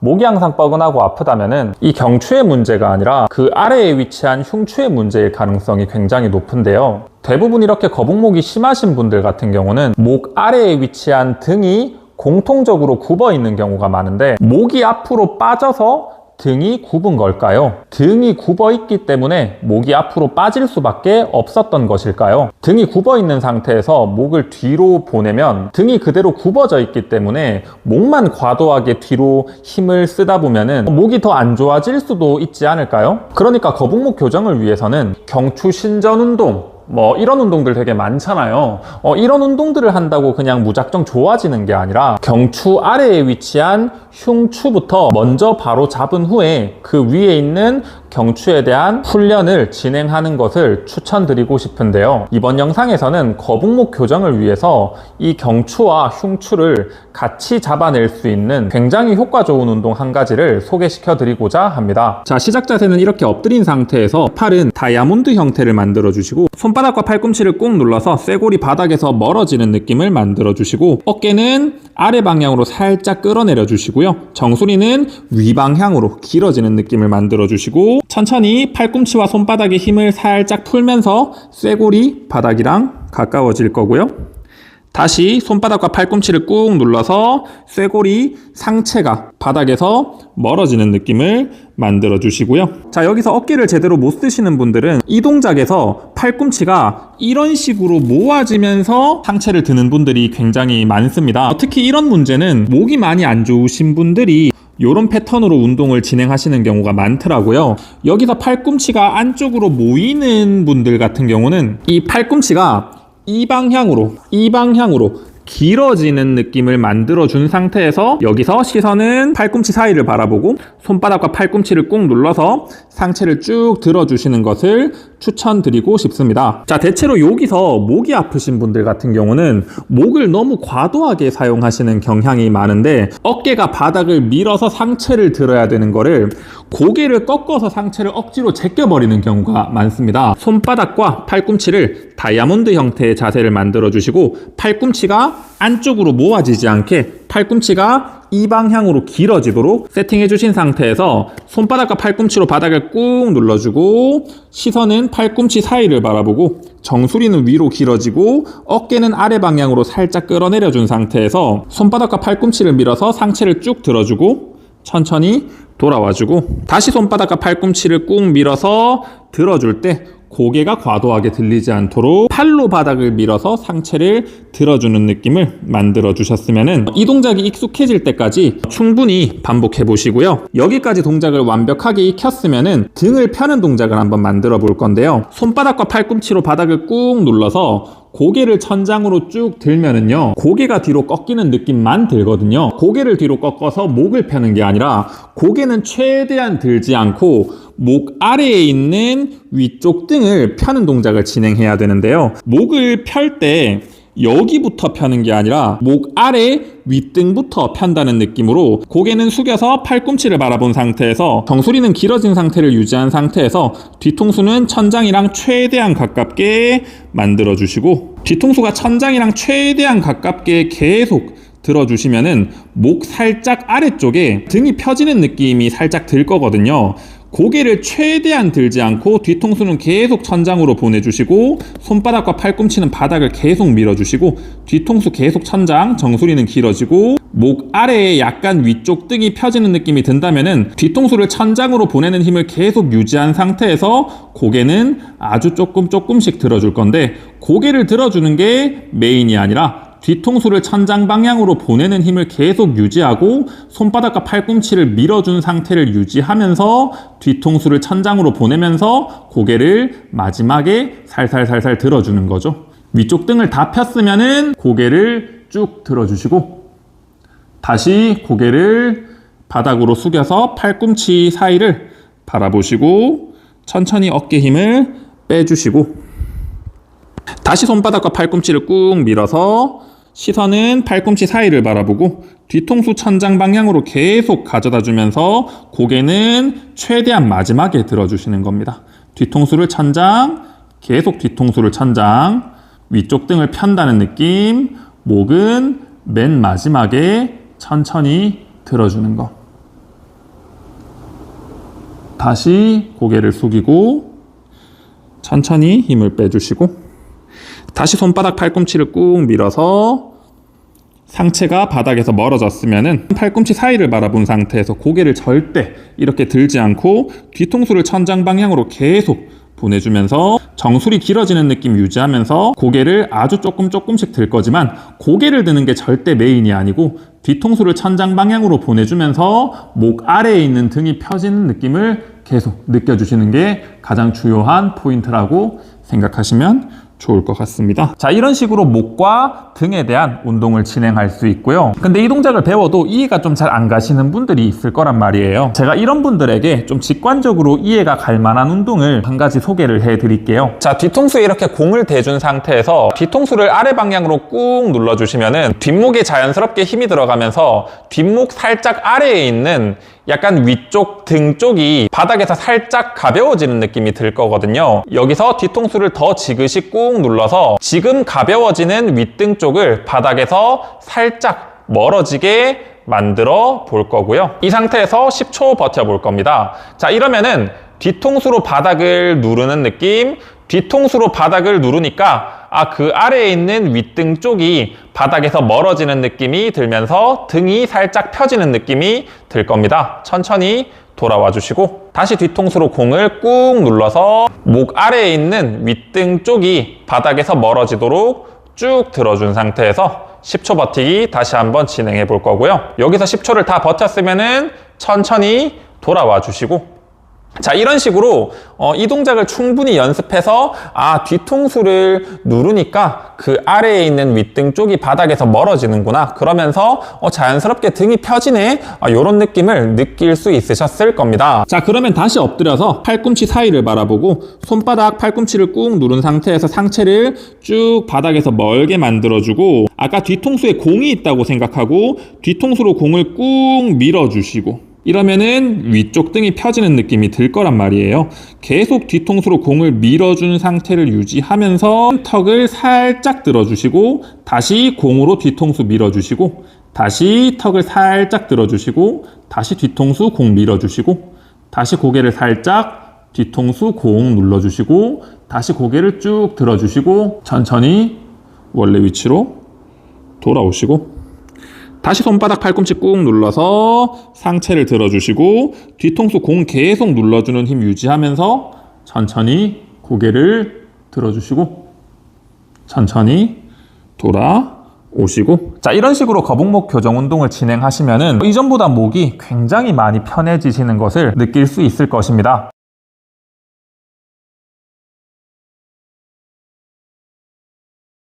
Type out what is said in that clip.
목이 항상 뻐근하고 아프다면은 이 경추의 문제가 아니라 그 아래에 위치한 흉추의 문제일 가능성이 굉장히 높은데요. 대부분 이렇게 거북목이 심하신 분들 같은 경우는 목 아래에 위치한 등이 공통적으로 굽어 있는 경우가 많은데, 목이 앞으로 빠져서 등이 굽은 걸까요? 등이 굽어 있기 때문에 목이 앞으로 빠질 수밖에 없었던 것일까요? 등이 굽어 있는 상태에서 목을 뒤로 보내면 등이 그대로 굽어져 있기 때문에 목만 과도하게 뒤로 힘을 쓰다 보면은 목이 더 안 좋아질 수도 있지 않을까요? 그러니까 거북목 교정을 위해서는 경추 신전 운동, 이런 운동들 되게 많잖아요. 이런 운동들을 한다고 그냥 무작정 좋아지는 게 아니라 경추 아래에 위치한 흉추부터 먼저 바로 잡은 후에 그 위에 있는 경추에 대한 훈련을 진행하는 것을 추천드리고 싶은데요. 이번 영상에서는 거북목 교정을 위해서 이 경추와 흉추를 같이 잡아낼 수 있는 굉장히 효과 좋은 운동 한 가지를 소개시켜 드리고자 합니다. 자, 시작 자세는 이렇게 엎드린 상태에서 팔은 다이아몬드 형태를 만들어 주시고, 손바닥과 팔꿈치를 꾹 눌러서 쇄골이 바닥에서 멀어지는 느낌을 만들어 주시고, 어깨는 아래 방향으로 살짝 끌어내려 주시고요. 정수리는 위 방향으로 길어지는 느낌을 만들어 주시고, 천천히 팔꿈치와 손바닥에 힘을 살짝 풀면서 쇄골이 바닥이랑 가까워질 거고요. 다시 손바닥과 팔꿈치를 꾹 눌러서 쇄골이 상체가 바닥에서 멀어지는 느낌을 만들어 주시고요. 자, 여기서 어깨를 제대로 못 쓰시는 분들은 이 동작에서 팔꿈치가 이런 식으로 모아지면서 상체를 드는 분들이 굉장히 많습니다. 특히 이런 문제는 목이 많이 안 좋으신 분들이 이런 패턴으로 운동을 진행하시는 경우가 많더라고요. 여기서 팔꿈치가 안쪽으로 모이는 분들 같은 경우는 이 팔꿈치가 이 방향으로 길어지는 느낌을 만들어준 상태에서 여기서 시선은 팔꿈치 사이를 바라보고 손바닥과 팔꿈치를 꾹 눌러서 상체를 쭉 들어주시는 것을 추천드리고 싶습니다. 자, 대체로 여기서 목이 아프신 분들 같은 경우는 목을 너무 과도하게 사용하시는 경향이 많은데, 어깨가 바닥을 밀어서 상체를 들어야 되는 거를 고개를 꺾어서 상체를 억지로 제껴버리는 경우가 많습니다. 손바닥과 팔꿈치를 다이아몬드 형태의 자세를 만들어 주시고, 팔꿈치가 안쪽으로 모아지지 않게 팔꿈치가 이 방향으로 길어지도록 세팅해 주신 상태에서 손바닥과 팔꿈치로 바닥을 꾹 눌러주고, 시선은 팔꿈치 사이를 바라보고 정수리는 위로 길어지고 어깨는 아래 방향으로 살짝 끌어내려 준 상태에서 손바닥과 팔꿈치를 밀어서 상체를 쭉 들어주고 천천히 돌아와주고, 다시 손바닥과 팔꿈치를 꾹 밀어서 들어줄 때 고개가 과도하게 들리지 않도록 팔로 바닥을 밀어서 상체를 들어주는 느낌을 만들어 주셨으면은 이 동작이 익숙해질 때까지 충분히 반복해 보시고요. 여기까지 동작을 완벽하게 익혔으면은 등을 펴는 동작을 한번 만들어 볼 건데요. 손바닥과 팔꿈치로 바닥을 꾹 눌러서 고개를 천장으로 쭉 들면은요, 고개가 뒤로 꺾이는 느낌만 들거든요. 고개를 뒤로 꺾어서 목을 펴는 게 아니라 고개는 최대한 들지 않고 목 아래에 있는 위쪽 등을 펴는 동작을 진행해야 되는데요. 목을 펼 때 여기부터 펴는 게 아니라 목 아래 윗등부터 편다는 느낌으로 고개는 숙여서 팔꿈치를 바라본 상태에서 정수리는 길어진 상태를 유지한 상태에서 뒤통수는 천장이랑 최대한 가깝게 만들어 주시고, 뒤통수가 천장이랑 최대한 가깝게 계속 들어주시면은 목 살짝 아래쪽에 등이 펴지는 느낌이 살짝 들 거거든요. 고개를 최대한 들지 않고 뒤통수는 계속 천장으로 보내주시고, 손바닥과 팔꿈치는 바닥을 계속 밀어주시고, 뒤통수 계속 천장, 정수리는 길어지고 목 아래에 약간 위쪽 등이 펴지는 느낌이 든다면은 뒤통수를 천장으로 보내는 힘을 계속 유지한 상태에서 고개는 아주 조금씩 들어줄 건데, 고개를 들어주는 게 메인이 아니라 뒤통수를 천장 방향으로 보내는 힘을 계속 유지하고 손바닥과 팔꿈치를 밀어준 상태를 유지하면서 뒤통수를 천장으로 보내면서 고개를 마지막에 살살살살 들어주는 거죠. 위쪽 등을 다 폈으면은 고개를 쭉 들어주시고, 다시 고개를 바닥으로 숙여서 팔꿈치 사이를 바라보시고 천천히 어깨 힘을 빼주시고, 다시 손바닥과 팔꿈치를 꾹 밀어서 시선은 팔꿈치 사이를 바라보고 뒤통수 천장 방향으로 계속 가져다 주면서 고개는 최대한 마지막에 들어주시는 겁니다. 뒤통수를 천장, 계속 뒤통수를 천장, 위쪽 등을 편다는 느낌, 목은 맨 마지막에 천천히 들어주는 거. 다시 고개를 숙이고 천천히 힘을 빼주시고 다시 손바닥 팔꿈치를 꾹 밀어서 상체가 바닥에서 멀어졌으면은 팔꿈치 사이를 바라본 상태에서 고개를 절대 이렇게 들지 않고 뒤통수를 천장 방향으로 계속 보내주면서 정수리 길어지는 느낌 유지하면서 고개를 아주 조금씩 들 거지만 고개를 드는 게 절대 메인이 아니고 뒤통수를 천장 방향으로 보내주면서 목 아래에 있는 등이 펴지는 느낌을 계속 느껴주시는 게 가장 주요한 포인트라고 생각하시면 좋을 것 같습니다. 자, 이런 식으로 목과 등에 대한 운동을 진행할 수 있고요. 근데 이 동작을 배워도 이해가 좀 잘 안 가시는 분들이 있을 거란 말이에요. 제가 이런 분들에게 좀 직관적으로 이해가 갈 만한 운동을 한 가지 소개를 해 드릴게요. 자, 뒤통수에 이렇게 공을 대준 상태에서 뒤통수를 아래 방향으로 꾹 눌러주시면은 뒷목에 자연스럽게 힘이 들어가면서 뒷목 살짝 아래에 있는 약간 위쪽 등 쪽이 바닥에서 살짝 가벼워지는 느낌이 들 거거든요. 여기서 뒤통수를 더 지그시 꾹 눌러서 지금 가벼워지는 윗등 쪽을 바닥에서 살짝 멀어지게 만들어 볼 거고요. 이 상태에서 10초 버텨 볼 겁니다. 자, 이러면은 뒤통수로 바닥을 누르는 느낌, 뒤통수로 바닥을 누르니까 그 아래에 있는 윗등 쪽이 바닥에서 멀어지는 느낌이 들면서 등이 살짝 펴지는 느낌이 들 겁니다. 천천히 돌아와 주시고 다시 뒤통수로 공을 꾹 눌러서 목 아래에 있는 윗등 쪽이 바닥에서 멀어지도록 쭉 들어준 상태에서 10초 버티기 다시 한번 진행해 볼 거고요. 여기서 10초를 다 버텼으면은 천천히 돌아와 주시고 자, 이런 식으로 이 동작을 충분히 연습해서 뒤통수를 누르니까 그 아래에 있는 윗등 쪽이 바닥에서 멀어지는구나 그러면서 자연스럽게 등이 펴지네 이런 느낌을 느낄 수 있으셨을 겁니다. 자, 그러면 다시 엎드려서 팔꿈치 사이를 바라보고 손바닥 팔꿈치를 꾹 누른 상태에서 상체를 쭉 바닥에서 멀게 만들어주고 아까 뒤통수에 공이 있다고 생각하고 뒤통수로 공을 꾹 밀어주시고 이러면은 위쪽 등이 펴지는 느낌이 들 거란 말이에요. 계속 뒤통수로 공을 밀어준 상태를 유지하면서 턱을 살짝 들어주시고 다시 공으로 뒤통수 밀어주시고 다시 턱을 살짝 들어주시고 다시 뒤통수 공 밀어주시고 다시 고개를 살짝 뒤통수 공 눌러주시고 다시 고개를 쭉 들어주시고 천천히 원래 위치로 돌아오시고 다시 손바닥 팔꿈치 꾹 눌러서 상체를 들어주시고 뒤통수 공 계속 눌러주는 힘 유지하면서 천천히 고개를 들어주시고 천천히 돌아오시고 자, 이런 식으로 거북목 교정 운동을 진행하시면은 이전보다 목이 굉장히 많이 편해지시는 것을 느낄 수 있을 것입니다.